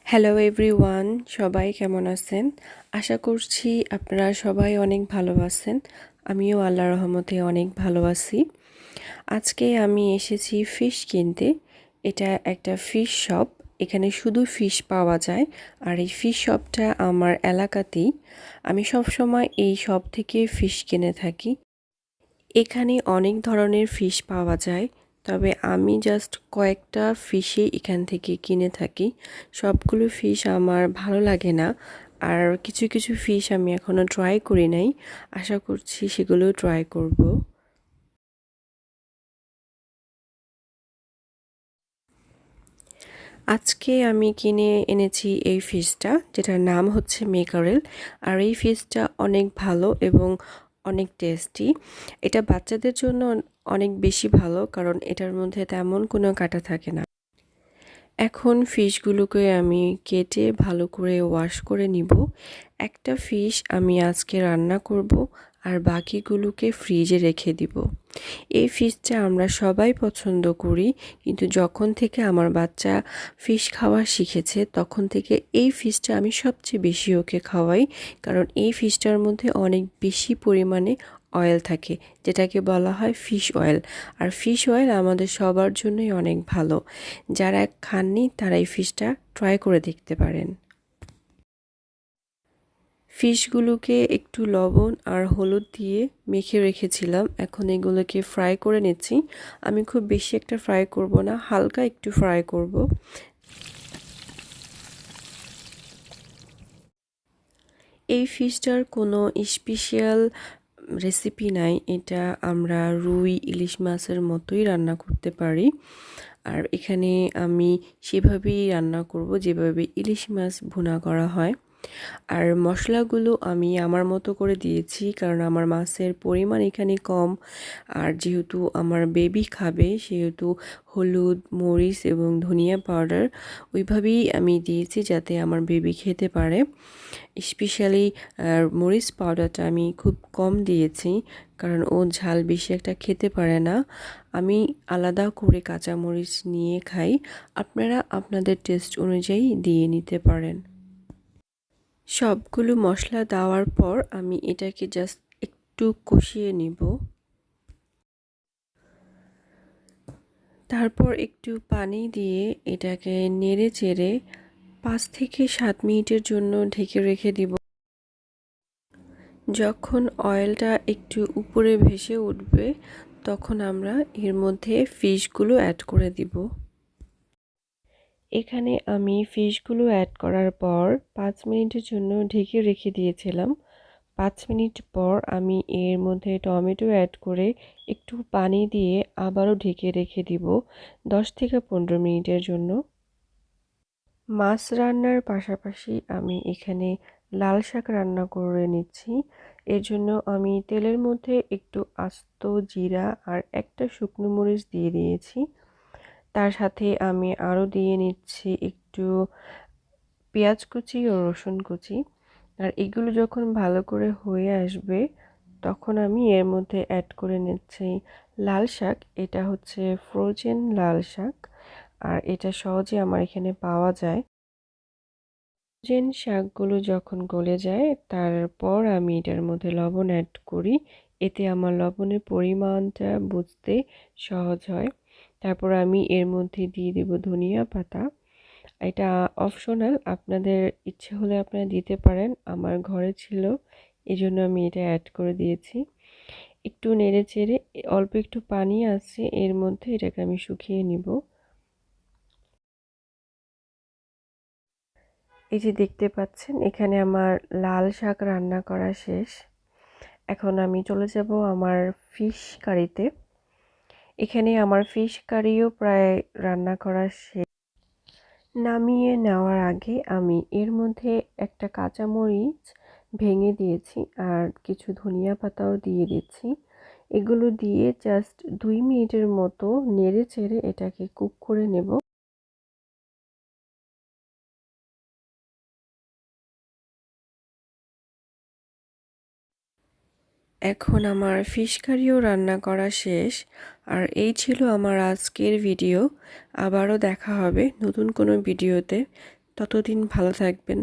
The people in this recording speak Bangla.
হ্যালো এভরিওয়ান, সবাই কেমন আছেন? আশা করছি আপনারা সবাই অনেক ভালো আছেন। আমিও আল্লাহর রহমতে অনেক ভালো আছি। আজকে আমি এসেছি ফিশ কিনতে। এটা একটা ফিশ শপ। এখানে শুধু ফিশ পাওয়া যায়। আর এই ফিশ শপটা আমার এলাকাতেই। আমি সবসময় এই শপ থেকে ফিশ কিনে থাকি। এখানে অনেক ধরনের ফিশ পাওয়া যায়, তবে আমি জাস্ট কয়েকটা ফিশই এখান থেকে কিনে থাকি। সবগুলো ফিশ আমার ভালো লাগে না, আর কিছু কিছু ফিশ আমি এখনও ট্রাই করি নাই। আশা করছি সেগুলো ট্রাই করব। আজকে আমি কিনে এনেছি এই ফিশটা, যেটার নাম হচ্ছে মেকারেল। আর এই ফিশটা অনেক ভালো এবং অনেক টেস্টি। এটা বাচ্চাদের জন্য অনেক বেশি ভালো, কারণ এটার মধ্যে তেমন কোনো কাঁটা থাকে না। এখন ফিশগুলোকে আমি কেটে ভালো করে ওয়াশ করে নিব। একটা ফিশ আমি আজকে রান্না করব, আর বাকিগুলোকে ফ্রিজে রেখে দিব। এই ফিশটা আমরা সবাই পছন্দ করি, কিন্তু যখন থেকে আমার বাচ্চা ফিশ খাওয়া শিখেছে তখন থেকে এই ফিশটা আমি সবচেয়ে বেশি ওকে খাওয়াই। কারণ এই ফিশটার মধ্যে অনেক বেশি পরিমাণে অয়েল থাকে, যেটাকে বলা হয় ফিশ অয়েল। আর ফিশ অয়েল আমাদের সবার জন্যই অনেক ভালো। যারা খাননি তারা এই ফিশটা ট্রাই করে দেখতে পারেন। ফিশগুলোকে একটু লবণ আর হলুদ দিয়ে মেখে রেখেছিলাম। এখন এগুলোকে ফ্রাই করে নিচ্ছি। আমি খুব বেশি একটা ফ্রাই করব না, হালকা একটু ফ্রাই করব। এই ফিশটার কোনো স্পেশাল রেসিপি নাই। এটা আমরা রুই ইলিশ মাছের মতোই রান্না করতে পারি। আর এখানে আমি সেভাবেই রান্না করব যেভাবে ইলিশ মাছ ভুনা করা হয়। আর মশলাগুলো আমি আমার মতো করে দিয়েছি, কারণ আমার মাছের পরিমাণ এখানে কম। আর যেহেতু আমার বেবি খাবে, সেহেতু হলুদ, মরিচ এবং ধনিয়া পাউডার ওইভাবেই আমি দিয়েছি যাতে আমার বেবি খেতে পারে। স্পেশালি মরিচ পাউডারটা আমি খুব কম দিয়েছি, কারণ ও ঝাল বেশি একটা খেতে পারে না। আমি আলাদা করে কাঁচা মরিচ নিয়ে খাই। আপনারা আপনাদের টেস্ট অনুযায়ী দিয়ে নিতে পারেন। সবগুলো মশলা দেওয়ার পর আমি এটাকে জাস্ট একটু কষিয়ে নিব। তারপর একটু পানি দিয়ে এটাকে নেড়ে চেড়ে 5 থেকে 7 মিনিটের জন্য ঢেকে রেখে দিব। যখন অয়েলটা একটু উপরে ভেসে উঠবে, তখন আমরা এর মধ্যে ফিশগুলো অ্যাড করে দিব। এখানে আমি ফিশগুলো অ্যাড করার পর 5 মিনিটের জন্য ঢেকে রেখে দিয়েছিলাম। 5 মিনিট পর আমি এর মধ্যে টমেটো অ্যাড করে একটু পানি দিয়ে আবারও ঢেকে রেখে দিব 10 থেকে 15 মিনিটের জন্য। মাছ রান্নার পাশাপাশি আমি এখানে লাল শাক রান্না করে নিচ্ছি। এর জন্য আমি তেলের মধ্যে একটু আস্ত জিরা আর একটা শুকনো মরিচ দিয়ে দিয়েছি। তার সাথে আমি আরও দিয়ে নিচ্ছি একটু পেঁয়াজ কুচি ও রসুন কুচি। আর এগুলো যখন ভালো করে হয়ে আসবে, তখন আমি এর মধ্যে অ্যাড করে নিচ্ছি লাল শাক। এটা হচ্ছে ফ্রোজেন লাল শাক, আর এটা সহজে আমার এখানে পাওয়া যায়। ফ্রোজেন শাকগুলো যখন গলে যায়, তারপর আমি এটার মধ্যে লবণ অ্যাড করি। এতে আমার লবণের পরিমাণটা বুঝতে সহজ হয়। তারপর আমি এর মধ্যে দিয়ে দেব ধনিয়া পাতা। এটা অপশনাল, আপনাদের ইচ্ছে হলে আপনারা দিতে পারেন। আমার ঘরে ছিল, এজন্য আমি এটা অ্যাড করে দিয়েছি। একটু নেড়ে চেড়ে অল্প একটু পানি আছে এর মধ্যে, এটাকে আমি শুকিয়ে নিব। এই যে দেখতে পাচ্ছেন, এখানে আমার লাল শাক রান্না করা শেষ। এখন আমি চলে যাব আমার ফিশ কারিতে। এখানে আমার ফিশ কারিও প্রায় রান্না করা শেষ। নামিয়ে নেওয়ার আগে আমি এর মধ্যে একটা কাঁচামরিচ ভেঙে দিয়েছি আর কিছু ধনিয়া পাতাও দিয়ে দিচ্ছি। এগুলো দিয়ে জাস্ট 2 মিনিটের মতো নেড়ে চেড়ে এটাকে কুক করে নেব। এখন আমার ফিশ কারিও রান্না করা শেষ। আর এই ছিল আমার আজকের ভিডিও। আবারও দেখা হবে নতুন কোনো ভিডিওতে। ততদিন ভালো থাকবেন।